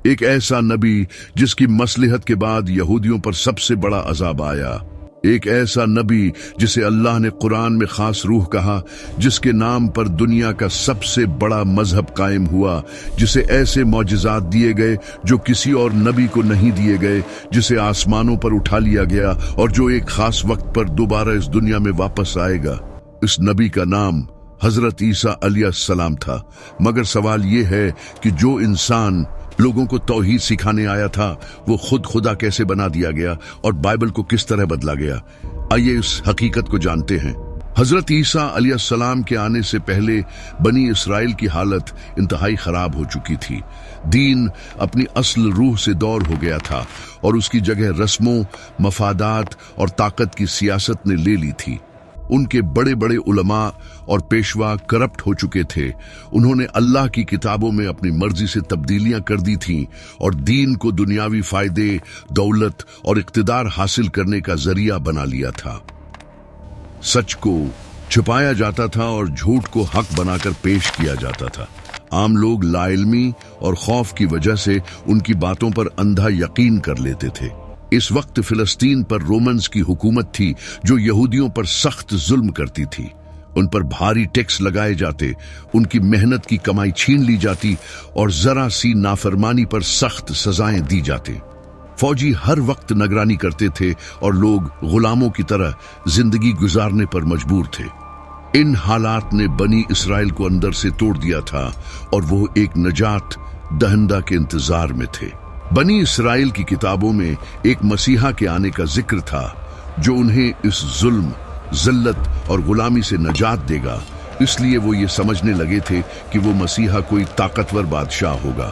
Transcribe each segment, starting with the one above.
ایک ایسا نبی جس کی مصلحت کے بعد یہودیوں پر سب سے بڑا عذاب آیا، ایک ایسا نبی جسے اللہ نے قرآن میں خاص روح کہا، جس کے نام پر دنیا کا سب سے بڑا مذہب قائم ہوا، جسے ایسے معجزات دیے گئے جو کسی اور نبی کو نہیں دیے گئے، جسے آسمانوں پر اٹھا لیا گیا اور جو ایک خاص وقت پر دوبارہ اس دنیا میں واپس آئے گا۔ اس نبی کا نام حضرت عیسیٰ علیہ السلام تھا، مگر سوال یہ ہے کہ جو انسان لوگوں کو توحید سکھانے آیا تھا وہ خود خدا کیسے بنا دیا گیا اور بائبل کو کس طرح بدلا گیا؟ آئیے اس حقیقت کو جانتے ہیں۔ حضرت عیسیٰ علیہ السلام کے آنے سے پہلے بنی اسرائیل کی حالت انتہائی خراب ہو چکی تھی۔ دین اپنی اصل روح سے دور ہو گیا تھا اور اس کی جگہ رسموں، مفادات اور طاقت کی سیاست نے لے لی تھی۔ ان کے بڑے بڑے علماء اور پیشوا کرپٹ ہو چکے تھے، انہوں نے اللہ کی کتابوں میں اپنی مرضی سے تبدیلیاں کر دی تھیں اور دین کو دنیاوی فائدے، دولت اور اقتدار حاصل کرنے کا ذریعہ بنا لیا تھا۔ سچ کو چھپایا جاتا تھا اور جھوٹ کو حق بنا کر پیش کیا جاتا تھا۔ عام لوگ لا علمی اور خوف کی وجہ سے ان کی باتوں پر اندھا یقین کر لیتے تھے۔ اس وقت فلسطین پر رومنز کی حکومت تھی جو یہودیوں پر سخت ظلم کرتی تھی، ان پر بھاری ٹیکس لگائے جاتے، ان کی محنت کی کمائی چھین لی جاتی اور ذرا سی نافرمانی پر سخت سزائیں دی جاتے۔ فوجی ہر وقت نگرانی کرتے تھے اور لوگ غلاموں کی طرح زندگی گزارنے پر مجبور تھے۔ ان حالات نے بنی اسرائیل کو اندر سے توڑ دیا تھا اور وہ ایک نجات دہندہ کے انتظار میں تھے۔ بنی اسرائیل کی کتابوں میں ایک مسیحا کے آنے کا ذکر تھا جو انہیں اس ظلم، ذلت اور غلامی سے نجات دے گا، اس لیے وہ یہ سمجھنے لگے تھے کہ وہ مسیحا کوئی طاقتور بادشاہ ہوگا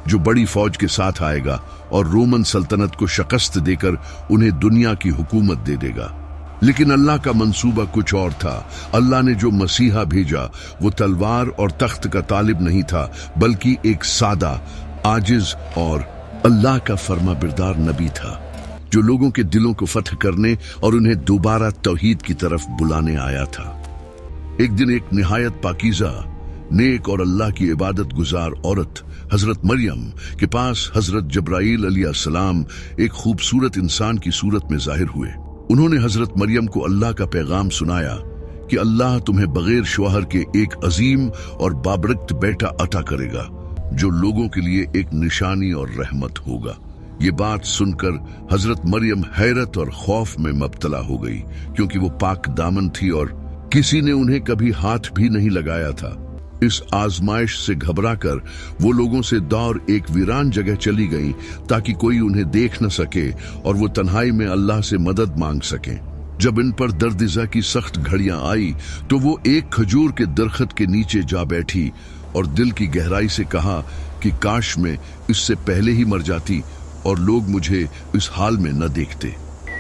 جو بڑی فوج کے ساتھ آئے گا اور رومن سلطنت کو شکست دے کر انہیں دنیا کی حکومت دے دے گا۔ لیکن اللہ کا منصوبہ کچھ اور تھا۔ اللہ نے جو مسیحا بھیجا وہ تلوار اور تخت کا طالب نہیں تھا، بلکہ ایک سادہ، عاجز اور اللہ کا فرما بردار نبی تھا جو لوگوں کے دلوں کو فتح کرنے اور انہیں دوبارہ توحید کی طرف بلانے آیا تھا۔ ایک دن ایک نہایت پاکیزہ، نیک اور اللہ کی عبادت گزار عورت حضرت مریم کے پاس حضرت جبرائیل علیہ السلام ایک خوبصورت انسان کی صورت میں ظاہر ہوئے۔ انہوں نے حضرت مریم کو اللہ کا پیغام سنایا کہ اللہ تمہیں بغیر شوہر کے ایک عظیم اور بابرکت بیٹا عطا کرے گا جو لوگوں کے لیے ایک نشانی اور رحمت ہوگا۔ یہ بات سن کر حضرت مریم حیرت اور خوف میں مبتلا ہو گئی، کیونکہ وہ پاک دامن تھی اور کسی نے انہیں کبھی ہاتھ بھی نہیں لگایا تھا۔ اس آزمائش سے گھبرا کر وہ لوگوں سے دور ایک ویران جگہ چلی گئیں تاکہ کوئی انہیں دیکھ نہ سکے اور وہ تنہائی میں اللہ سے مدد مانگ سکیں۔ جب ان پر دردزا کی سخت گھڑیاں آئی تو وہ ایک کھجور کے درخت کے نیچے جا بیٹھی اور دل کی گہرائی سے کہا کہ کاش میں اس سے پہلے ہی مر جاتی اور لوگ مجھے اس حال میں نہ دیکھتے۔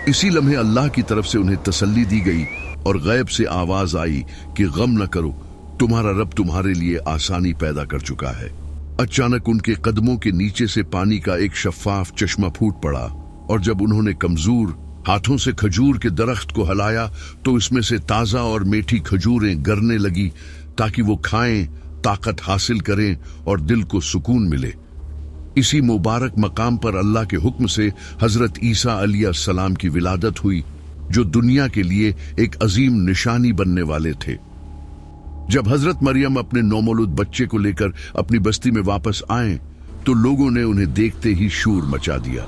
اسی لمحے اللہ کی طرف سے انہیں تسلی دی گئی اور غیب سے آواز آئی کہ غم نہ کرو، تمہارا رب تمہارے لیے آسانی پیدا کر چکا ہے۔ اچانک ان کے قدموں کے نیچے سے پانی کا ایک شفاف چشمہ پھوٹ پڑا اور جب انہوں نے کمزور ہاتھوں سے کھجور کے درخت کو ہلایا تو اس میں سے تازہ اور میٹھی کھجوریں گرنے لگی تاکہ وہ کھائیں، طاقت حاصل کریں اور دل کو سکون ملے۔ اسی مبارک مقام پر اللہ کے حکم سے حضرت عیسیٰ علیہ السلام کی ولادت ہوئی جو دنیا کے لیے ایک عظیم نشانی بننے والے تھے۔ جب حضرت مریم اپنے نومولود بچے کو لے کر اپنی بستی میں واپس آئیں تو لوگوں نے انہیں دیکھتے ہی شور مچا دیا۔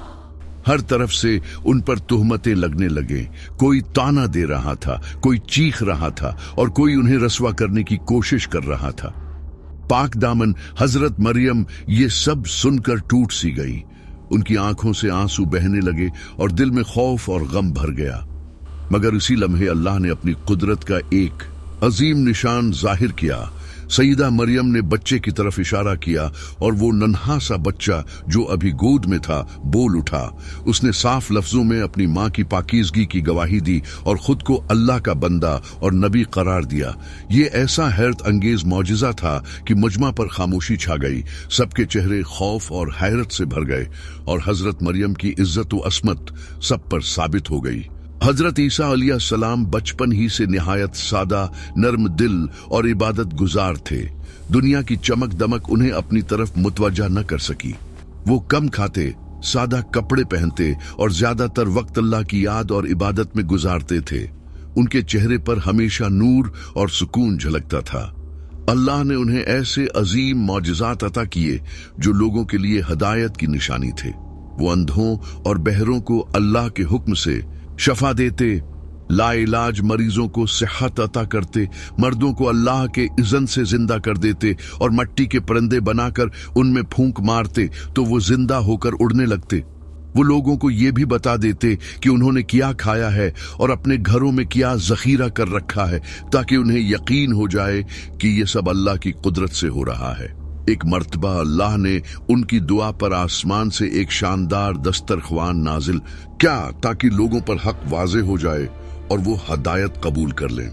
ہر طرف سے ان پر تہمتیں لگنے لگیں، کوئی تانا دے رہا تھا، کوئی چیخ رہا تھا اور کوئی انہیں رسوا کرنے کی کوشش کر رہا تھا۔ پاک دامن حضرت مریم یہ سب سن کر ٹوٹ سی گئی، ان کی آنکھوں سے آنسو بہنے لگے اور دل میں خوف اور غم بھر گیا۔ مگر اسی لمحے اللہ نے اپنی قدرت کا ایک عظیم نشان ظاہر کیا۔ سیدہ مریم نے بچے کی طرف اشارہ کیا اور وہ ننھا سا بچہ جو ابھی گود میں تھا بول اٹھا۔ اس نے صاف لفظوں میں اپنی ماں کی پاکیزگی کی گواہی دی اور خود کو اللہ کا بندہ اور نبی قرار دیا۔ یہ ایسا حیرت انگیز معجزہ تھا کہ مجمع پر خاموشی چھا گئی، سب کے چہرے خوف اور حیرت سے بھر گئے اور حضرت مریم کی عزت و عصمت سب پر ثابت ہو گئی۔ حضرت عیسیٰ علیہ السلام بچپن ہی سے نہایت سادہ، نرم دل اور عبادت گزار تھے۔ دنیا کی چمک دمک انہیں اپنی طرف متوجہ نہ کر سکی۔ वो कम खाते, सादा कपड़े पहनते और ज्यादातर वक्त अल्लाह की याद और इबादत में गुजारते थे। उनके चेहरे पर हमेशा नूर और सुकून झलकता था। अल्लाह ने उन्हें ऐसे अजीम मौजज़ात अता किए जो लोगों के लिए हदायत की निशानी थे। वो अंधों और बहरों को अल्लाह के हुक्म से शफा देते, लाइलाज मरीजों को सेहत अता करते, मर्दों को अल्लाह के इज़्न से जिंदा कर देते और मट्टी के परिंदे बनाकर उनमें फूंक मारते तो वो जिंदा होकर उड़ने लगते। वो लोगों को ये भी बता देते कि उन्होंने क्या खाया है और अपने घरों में क्या जखीरा कर रखा है, ताकि उन्हें यकीन हो जाए कि ये सब अल्लाह की कुदरत से हो रहा है। एक मर्तबा अल्लाह ने उनकी दुआ पर आसमान से एक शानदार दस्तरख्वान नाजिल क्या, ताकि लोगों पर हक वाज़े हो जाए और वो हदायत कबूल कर लें।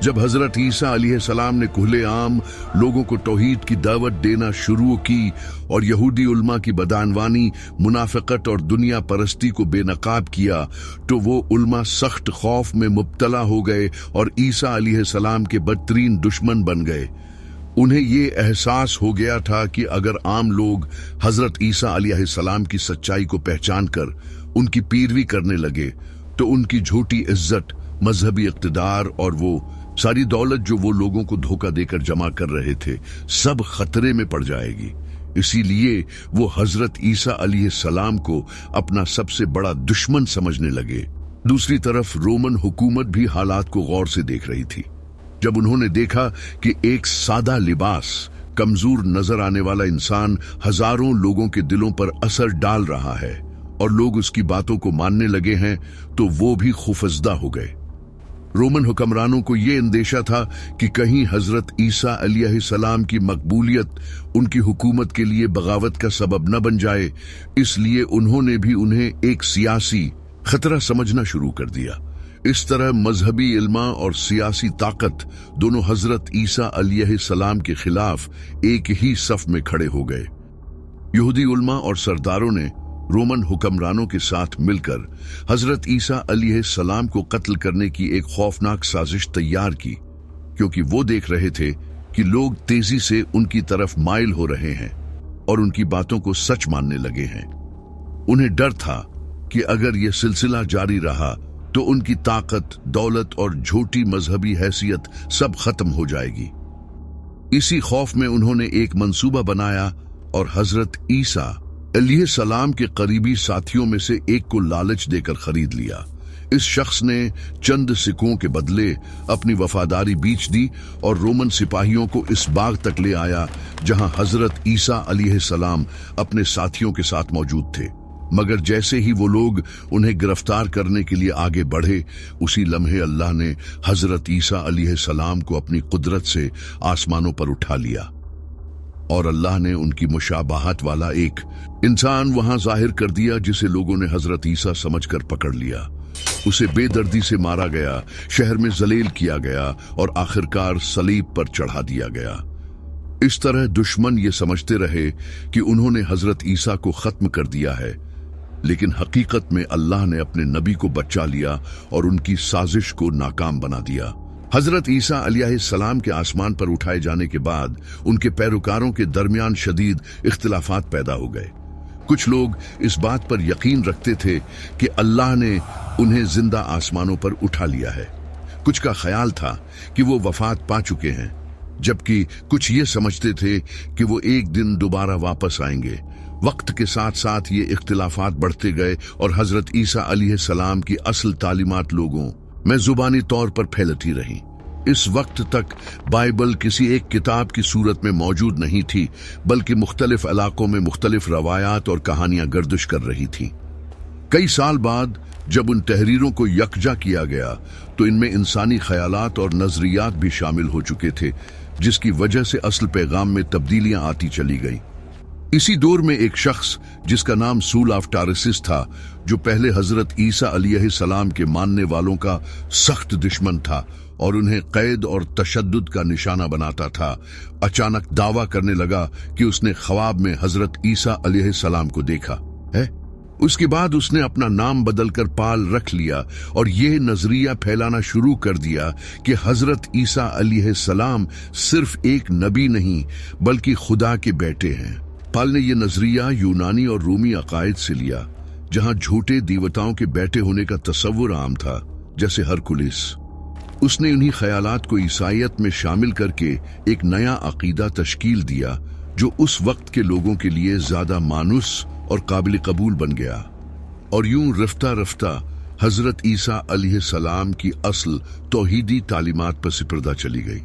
जब हजरत ईसा अलैहिस्सलाम ने खुलेआम लोगों को तौहीद की दावत देना शुरू की और यहूदी उलमा की बदानवानी, मुनाफिकत और दुनिया परस्ती को बेनकाब किया, तो वो उलमा सख्त खौफ में मुब्तला हो गए और ईसा अलैहिस्सलाम के बदतरीन दुश्मन बन गए। उन्हें ये एहसास हो गया था कि अगर आम लोग हजरत ईसा अलैहिस्सलाम की सच्चाई को पहचान कर उनकी पैरवी करने लगे तो उनकी झूठी इज्जत, मजहबी इक़्तिदार और वो सारी दौलत जो वो लोगों को धोखा देकर जमा कर रहे थे, सब खतरे में पड़ जाएगी। इसीलिए वो हजरत ईसा अलैहिस्सलाम को अपना सबसे बड़ा दुश्मन समझने लगे। दूसरी तरफ रोमन हुकूमत भी हालात को गौर से देख रही थी। जब उन्होंने देखा कि एक सादा लिबास, कमजोर नजर आने वाला इंसान हजारों लोगों के दिलों पर असर डाल रहा है और लोग उसकी बातों को मानने लगे हैं, तो वो भी खौफजदा हो गए। रोमन हुक्मरानों को ये अंदेशा था कि कहीं हजरत ईसा अलैहिस्सलाम की मकबूलियत उनकी हुकूमत के लिए बगावत का सबब न बन जाए, इसलिए उन्होंने भी उन्हें एक सियासी खतरा समझना शुरू कर दिया। इस तरह मजहबी इल्मा और सियासी ताकत दोनों हजरत ईसा अलैहिस्सलाम के खिलाफ एक ही सफ में खड़े हो गए। यहूदी उल्मा और सरदारों ने रोमन हुक्मरानों के साथ मिलकर हजरत ईसा अलैहिस्सलाम को कत्ल करने की एक खौफनाक साजिश तैयार की, क्योंकि वो देख रहे थे कि लोग तेजी से उनकी तरफ माइल हो रहे हैं और उनकी बातों को सच मानने लगे हैं। उन्हें डर था कि अगर ये सिलसिला जारी रहा तो उनकी ताकत, दौलत और झूठी मजहबी हैसियत सब खत्म हो जाएगी। इसी खौफ में उन्होंने एक मंसूबा बनाया और हजरत ईसा अलैहिस्सलाम के करीबी साथियों में से एक को लालच देकर खरीद लिया। इस शख्स ने चंद सिक्कों के बदले अपनी वफादारी बेच दी और रोमन सिपाहियों को इस बाग तक ले आया जहां हजरत ईसा अलैहिस्सलाम अपने साथियों के साथ मौजूद थे। मगर जैसे ही वो लोग उन्हें गिरफ्तार करने के लिए आगे बढ़े, उसी लम्हे अल्लाह ने हजरत ईसा अलैहिस्सलाम को अपनी कुदरत से आसमानों पर उठा लिया और अल्लाह ने उनकी मुशाबहत वाला एक इंसान वहां जाहिर कर दिया, जिसे लोगों ने हजरत ईसा समझकर पकड़ लिया। उसे बेदर्दी से मारा गया, शहर में जलील किया गया और आखिरकार सलीब पर चढ़ा दिया गया। इस तरह दुश्मन ये समझते रहे कि उन्होंने हजरत ईसा को खत्म कर दिया है, लेकिन हकीकत में अल्लाह ने अपने नबी को बचा लिया और उनकी साजिश को नाकाम बना दिया। हजरत ईसा अलैहिस्सलाम के आसमान पर उठाए जाने के बाद उनके पैरोकारों के दरमियान शदीद इख्तिलाफात पैदा हो गए। कुछ लोग इस बात पर यकीन रखते थे कि अल्लाह ने उन्हें जिंदा आसमानों पर उठा लिया है। कुछ का ख्याल था कि वो वफात पा चुके हैं, जबकि कुछ ये समझते थे कि वो एक दिन दोबारा वापस आएंगे। वक्त के साथ साथ ये इख्तिलाफात बढ़ते गए और हजरत ईसा अलैहिस्सलाम की असल तालीमात लोगों में जुबानी तौर पर फैलती रही। इस वक्त तक बाइबल किसी एक किताब की सूरत में मौजूद नहीं थी, बल्कि मुख्तलिफ इलाकों में मुख्तलिफ रवायात और कहानियां गर्दिश कर रही थी। कई साल बाद जब उन तहरीरों को यकजा किया गया तो इनमें इंसानी ख्यालात और नजरियात भी शामिल हो चुके थे, जिसकी वजह से असल पैगाम में तब्दीलियां आती चली गईं। इसी दौर में एक शख्स जिसका नाम सूल ऑफ टारसिस था, जो पहले हजरत ईसा अलैहिस्सलाम के मानने वालों का सख्त दुश्मन था और उन्हें कैद और तशद्दुद का निशाना बनाता था, अचानक दावा करने लगा कि उसने ख्वाब में हजरत ईसा अलैहिस्सलाम को देखा है। उसके बाद उसने अपना नाम बदलकर पाल रख लिया और यह नजरिया फैलाना शुरू कर दिया कि हजरत ईसा अलैहिस्सलाम सिर्फ एक नबी नहीं बल्कि खुदा के बेटे हैं। पाल ने यह नजरिया यूनानी और रूमी अकायद से लिया, जहां झूठे देवताओं के बेटे होने का तस्वुर आम था, जैसे हरकुलिस। उसने इन्हीं ख्यालात को ईसाईयत में शामिल करके एक नया अकीदा तश्कील दिया, जो उस वक्त के लोगों के लिए ज्यादा मानुस और काबिल कबूल बन गया। और यूं रफ्ता रफ्ता हजरत ईसा अलैहिस्सलाम की असल तौहीदी तालीमात पर सिपर्दा चली गई।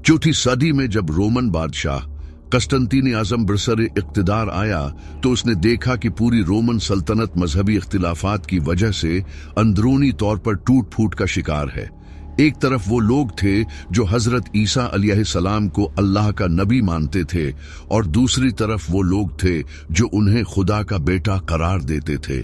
चौथी सदी में जब रोमन बादशाह कस्टंतीन आजम बरसर इक़्तिदार आया, तो उसने देखा कि पूरी रोमन सल्तनत मजहबी इख्तिलाफात की वजह से अंदरूनी तौर पर टूट फूट का शिकार है। एक तरफ वो लोग थे जो हजरत ईसा अलैहिस्सलाम को अल्लाह का नबी मानते थे, और दूसरी तरफ वो लोग थे जो उन्हें खुदा का बेटा करार देते थे।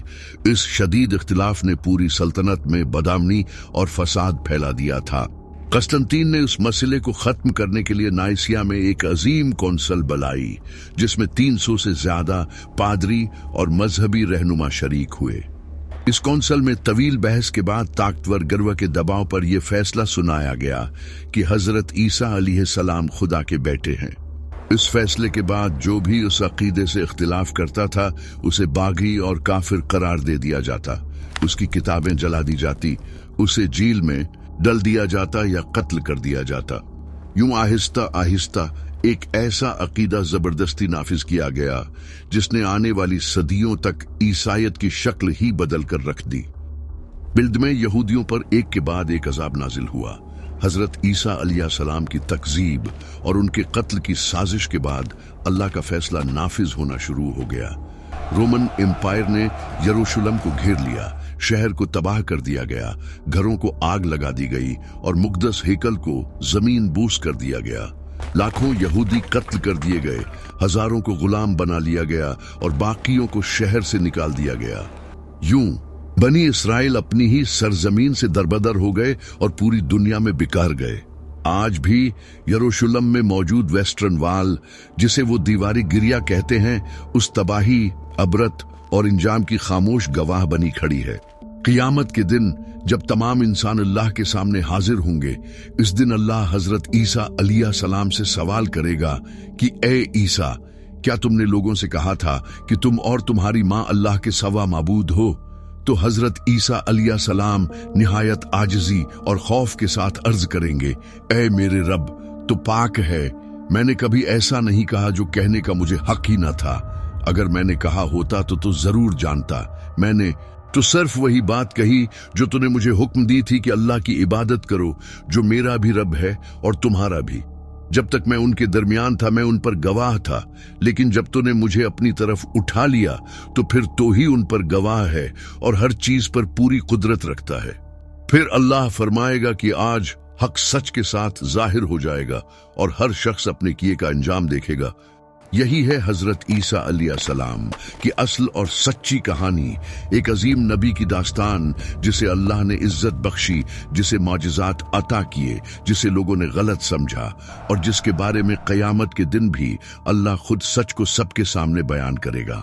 इस शदीद इख्तिलाफ ने पूरी सल्तनत में बदआमनी और फसाद फैला दिया था। कस्टंतीन ने उस मसले को खत्म करने के लिए नाइसिया में एक अजीम कौंसल बुलाई, जिसमें 300 से ज्यादा पादरी और मजहबी रहनुमा शरीक हुए। इस कौंसल में तवील बहस के बाद ताकतवर गरवा के दबाव पर यह फैसला सुनाया गया कि हजरत ईसा अलैहिस्सलाम खुदा के बेटे हैं। इस फैसले के बाद जो भी उस अकीदे से इख्तिलाफ करता था, उसे बागी और काफिर करार दे दिया जाता, उसकी किताबें जला दी जाती, उसे जेल में डल दिया जाता या कत्ल कर दिया जाता। यूं आहिस्ता आहिस्ता एक ऐसा अकीदा जबरदस्ती नाफिज किया गया जिसने आने वाली सदियों तक ईसाईयत की शक्ल ही बदल कर रख दी। बिल्द में यहूदियों पर एक के बाद एक अजाब नाजिल हुआ। हजरत ईसा अलैहिस्सलाम की तकजीब और उनके कत्ल की साजिश के बाद अल्लाह का फैसला नाफिज होना शुरू हो गया। रोमन एम्पायर ने यरूशलेम को घेर लिया, शहर को तबाह कर दिया गया, घरों को आग लगा दी गई और मुकद्दस हेकल को जमीन बूस कर दिया गया। लाखों यहूदी कत्ल कर दिए गए, हजारों को गुलाम बना लिया गया और बाकियों को शहर से निकाल दिया गया। यूं बनी इस्राएल अपनी ही सरजमीन से दरबदर हो गए और पूरी दुनिया में बिकार गए। आज भी यरूशलेम में मौजूद वेस्टर्न वाल, जिसे वो दीवारी गिरिया कहते हैं, उस तबाही, अबरत और इंजाम की खामोश गवाह बनी खड़ी है। क़ियामत के दिन जब तमाम इंसान अल्लाह के सामने हाजिर होंगे, इस दिन अल्लाह हजरत ईसा अलैहिस्सलाम से सवाल करेगा कि ए ईसा, क्या तुमने लोगों से कहा था कि तुम और तुम्हारी माँ अल्लाह के सवा माबूद हो? तो हजरत ईसा अलैहिस्सलाम निहायत आजिजी और खौफ के साथ अर्ज करेंगे, ए मेरे रब, तो पाक है, मैंने कभी ऐसा नहीं कहा जो कहने का मुझे हक ही न था। अगर मैंने कहा होता तो जरूर जानता। मैंने तो सिर्फ वही बात कही जो तूने मुझे हुक्म दी थी कि अल्लाह की इबादत करो, जो मेरा भी रब है और तुम्हारा भी। जब तक मैं उनके दरमियान था, मैं उन पर गवाह था, लेकिन जब तूने मुझे अपनी तरफ उठा लिया, तो फिर तो ही उन पर गवाह है और हर चीज पर पूरी कुदरत रखता है। फिर अल्लाह फरमाएगा कि आज हक सच के साथ जाहिर हो जाएगा और हर शख्स अपने किए का अंजाम देखेगा। यही है हजरत ईसा अलैहिस्सलाम की असल और सच्ची कहानी, एक अजीम नबी की दास्तान, जिसे अल्लाह ने इज्जत बख्शी, जिसे मौजज़ात अता किए, जिसे लोगों ने गलत समझा, और जिसके बारे में क़यामत के दिन भी अल्लाह खुद सच को सबके सामने बयान करेगा।